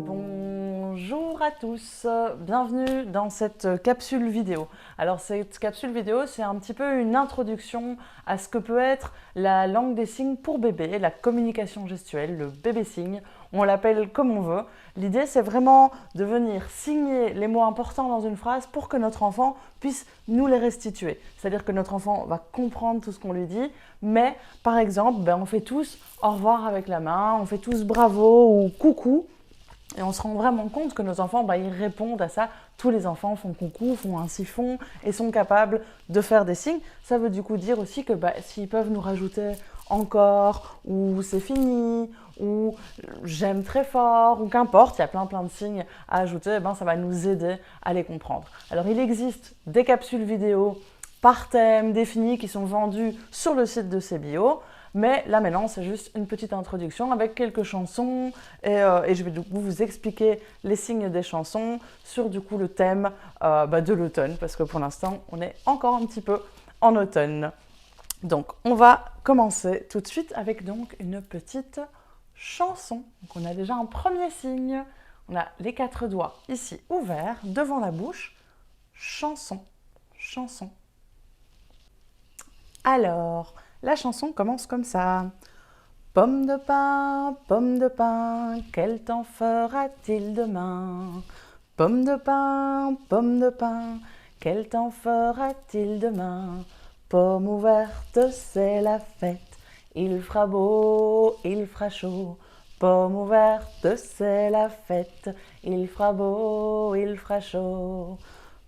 Bonjour à tous, bienvenue dans cette capsule vidéo. Alors cette capsule vidéo, c'est un petit peu une introduction à ce que peut être la langue des signes pour bébé, la communication gestuelle, le bébé signe, on l'appelle comme on veut. L'idée, c'est vraiment de venir signer les mots importants dans une phrase pour que notre enfant puisse nous les restituer. C'est-à-dire que notre enfant va comprendre tout ce qu'on lui dit, mais par exemple, on fait tous au revoir avec la main, on fait tous bravo ou coucou. Et on se rend vraiment compte que nos enfants, ils répondent à ça. Tous les enfants font coucou, font un siphon et sont capables de faire des signes. Ça veut du coup dire aussi que s'ils peuvent nous rajouter encore, ou c'est fini, ou j'aime très fort, ou qu'importe, il y a plein de signes à ajouter, ça va nous aider à les comprendre. Alors il existe des capsules vidéo par thème définies qui sont vendues sur le site de CBio. Mais là maintenant, c'est juste une petite introduction avec quelques chansons et je vais du coup vous expliquer les signes des chansons sur du coup le thème de l'automne parce que pour l'instant, on est encore un petit peu en automne. Donc, on va commencer tout de suite avec donc une petite chanson. Donc, on a déjà un premier signe. On a les 4 doigts ici ouverts devant la bouche. Chanson, chanson. Alors, la chanson commence comme ça. Pomme de pain, quel temps fera-t-il demain? Pomme de pain, quel temps fera-t-il demain? Pomme ouverte, c'est la fête. Il fera beau, il fera chaud. Pomme ouverte, c'est la fête. Il fera beau, il fera chaud.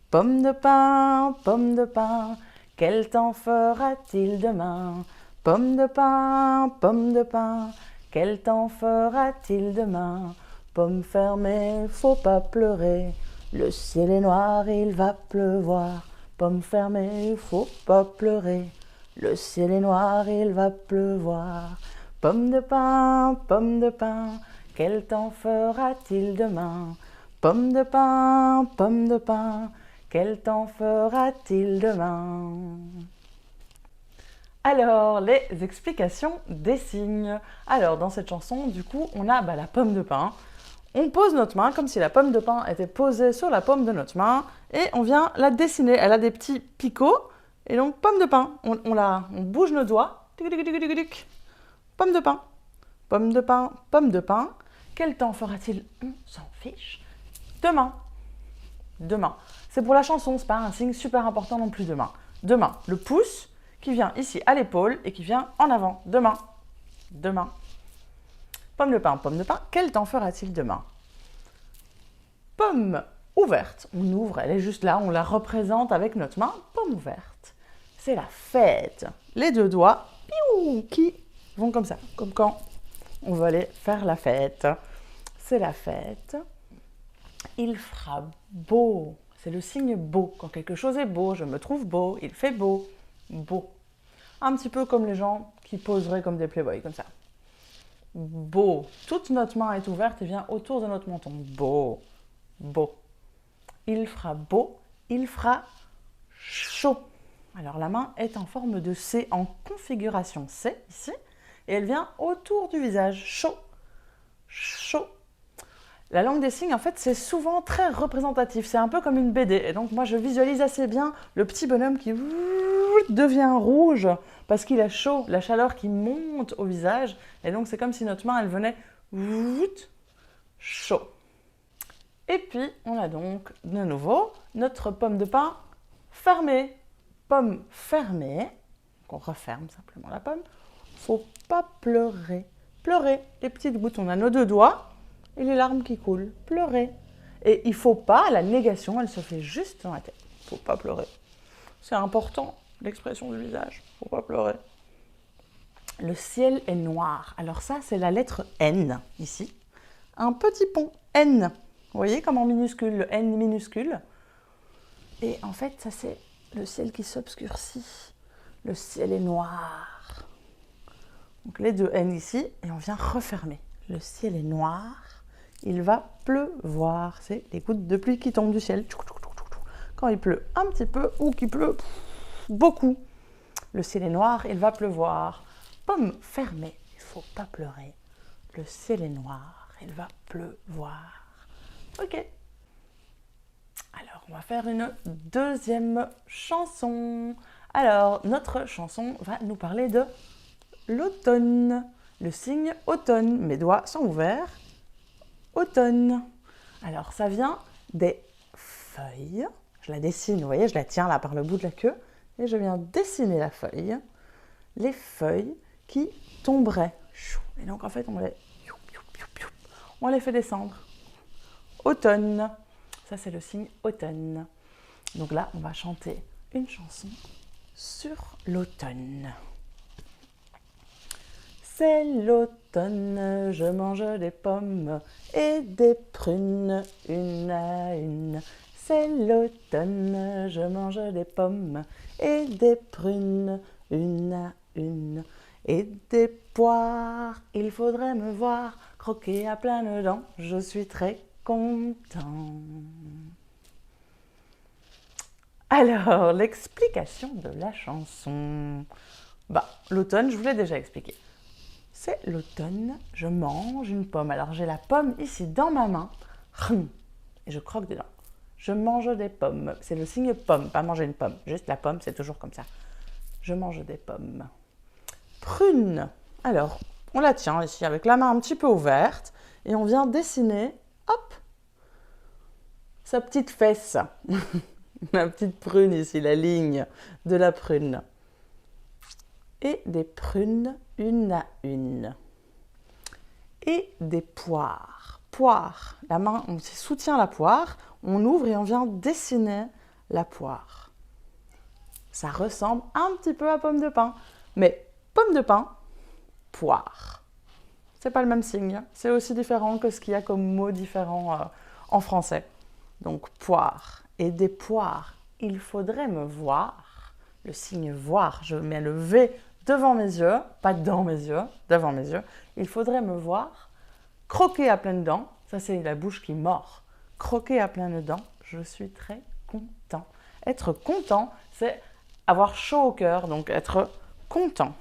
Pomme de pain, quel temps fera-t-il demain? Pomme de pain, quel temps fera-t-il demain? Pomme fermée, faut pas pleurer. Le ciel est noir, il va pleuvoir. Pomme fermée, faut pas pleurer. Le ciel est noir, il va pleuvoir. Pomme de pain, quel temps fera-t-il demain? Pomme de pain, quel temps fera-t-il demain? Alors, les explications des signes. Alors, dans cette chanson, du coup, on a la pomme de pain. On pose notre main comme si la pomme de pain était posée sur la paume de notre main et on vient la dessiner. Elle a des petits picots et donc pomme de pain. On bouge nos doigts. Pomme de pain. Pomme de pain, pomme de pain. Quel temps fera-t-il? On s'en fiche. Demain. Demain. C'est pour la chanson, c'est pas un signe super important non plus demain. Demain, le pouce qui vient ici à l'épaule et qui vient en avant. Demain. Demain. Pomme de pain, quel temps fera-t-il demain? Pomme ouverte, on ouvre, elle est juste là, on la représente avec notre main. Pomme ouverte, c'est la fête. Les 2 doigts qui vont comme ça, comme quand on veut aller faire la fête. C'est la fête. Il fera beau, c'est le signe beau. Quand quelque chose est beau, je me trouve beau, il fait beau, beau. Un petit peu comme les gens qui poseraient comme des playboys, comme ça. Beau. Toute notre main est ouverte et vient autour de notre menton. Beau. Beau. Il fera beau. Il fera chaud. Alors la main est en forme de C, en configuration C, ici. Et elle vient autour du visage. Chaud. Chaud. La langue des signes, en fait, c'est souvent très représentatif. C'est un peu comme une BD. Et donc, moi, je visualise assez bien le petit bonhomme qui devient rouge parce qu'il a chaud, la chaleur qui monte au visage. Et donc, c'est comme si notre main, elle venait chaud. Et puis, on a donc de nouveau notre pomme de pain fermée. Pomme fermée. Donc, on referme simplement la pomme. Faut pas pleurer. Pleurer, les petites gouttes. On a nos 2 doigts. Et les larmes qui coulent, pleurer. Et il ne faut pas, la négation, elle se fait juste dans la tête. Il ne faut pas pleurer. C'est important, l'expression du visage. Il ne faut pas pleurer. Le ciel est noir. Alors ça, c'est la lettre N, ici. Un petit pont, N. Vous voyez comme en minuscule, le N minuscule. Et en fait, ça c'est le ciel qui s'obscurcit. Le ciel est noir. Donc les 2 N ici, et on vient refermer. Le ciel est noir. Il va pleuvoir. C'est les gouttes de pluie qui tombent du ciel. Quand il pleut un petit peu ou qu'il pleut beaucoup. Le ciel est noir, il va pleuvoir. Pomme fermée. Il faut pas pleurer. Le ciel est noir, il va pleuvoir. Ok. Alors, on va faire une deuxième chanson. Alors, notre chanson va nous parler de l'automne. Le signe automne. Mes doigts sont ouverts. Automne. Alors, ça vient des feuilles. Je la dessine, vous voyez, je la tiens là par le bout de la queue. Et je viens dessiner la feuille. Les feuilles qui tomberaient. Et donc, en fait, on les fait descendre. Automne. Ça, c'est le signe automne. Donc là, on va chanter une chanson sur l'automne. C'est l'automne, je mange des pommes et des prunes une à une. C'est l'automne, je mange des pommes et des prunes une à une. Et des poires, il faudrait me voir croquer à pleines dents, je suis très content. Alors, l'explication de la chanson. L'automne, je vous l'ai déjà expliqué. C'est l'automne, je mange une pomme. Alors, j'ai la pomme ici dans ma main, et je croque dedans. Je mange des pommes. C'est le signe pomme, pas manger une pomme. Juste la pomme, c'est toujours comme ça. Je mange des pommes. Prune. Alors, on la tient ici avec la main un petit peu ouverte, et on vient dessiner, hop, sa petite fesse. La petite prune ici, la ligne de la prune. Et des prunes une à une. Et des poires. Poire. La main, on soutient la poire, on ouvre et on vient dessiner la poire. Ça ressemble un petit peu à pomme de pin. Mais pomme de pin, poire. C'est pas le même signe. C'est aussi différent que ce qu'il y a comme mot différent en français. Donc poire. Et des poires, il faudrait me voir. Le signe voir, je mets le V devant mes yeux, pas dans mes yeux, devant mes yeux. Il faudrait me voir croquer à pleines dents. Ça, c'est la bouche qui mord. Croquer à pleines dents, je suis très content. Être content, c'est avoir chaud au cœur, donc être content.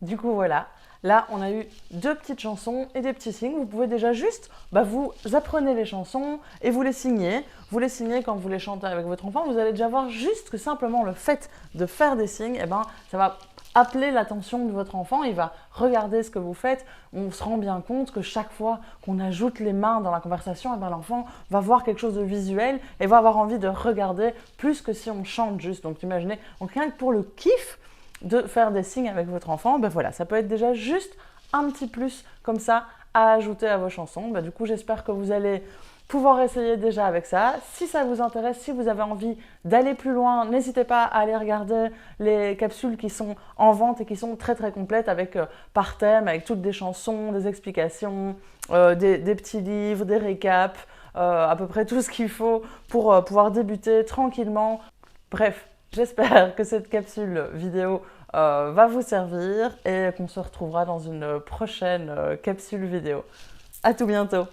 Du coup, voilà. Là, on a eu 2 petites chansons et des petits signes. Vous pouvez déjà juste, vous apprenez les chansons et vous les signez. Vous les signez quand vous les chantez avec votre enfant. Vous allez déjà voir juste que simplement le fait de faire des signes, ça va appeler l'attention de votre enfant. Il va regarder ce que vous faites. On se rend bien compte que chaque fois qu'on ajoute les mains dans la conversation, l'enfant va voir quelque chose de visuel et va avoir envie de regarder plus que si on chante juste. Donc, imaginez, rien que pour le kiff de faire des signes avec votre enfant, voilà, ça peut être déjà juste un petit plus comme ça à ajouter à vos chansons. Du coup, j'espère que vous allez pouvoir essayer déjà avec ça. Si ça vous intéresse, si vous avez envie d'aller plus loin, n'hésitez pas à aller regarder les capsules qui sont en vente et qui sont très très complètes avec par thème, avec toutes des chansons, des explications, des petits livres, des récaps, à peu près tout ce qu'il faut pour pouvoir débuter tranquillement. Bref. J'espère que cette capsule vidéo va vous servir et qu'on se retrouvera dans une prochaine capsule vidéo. À tout bientôt!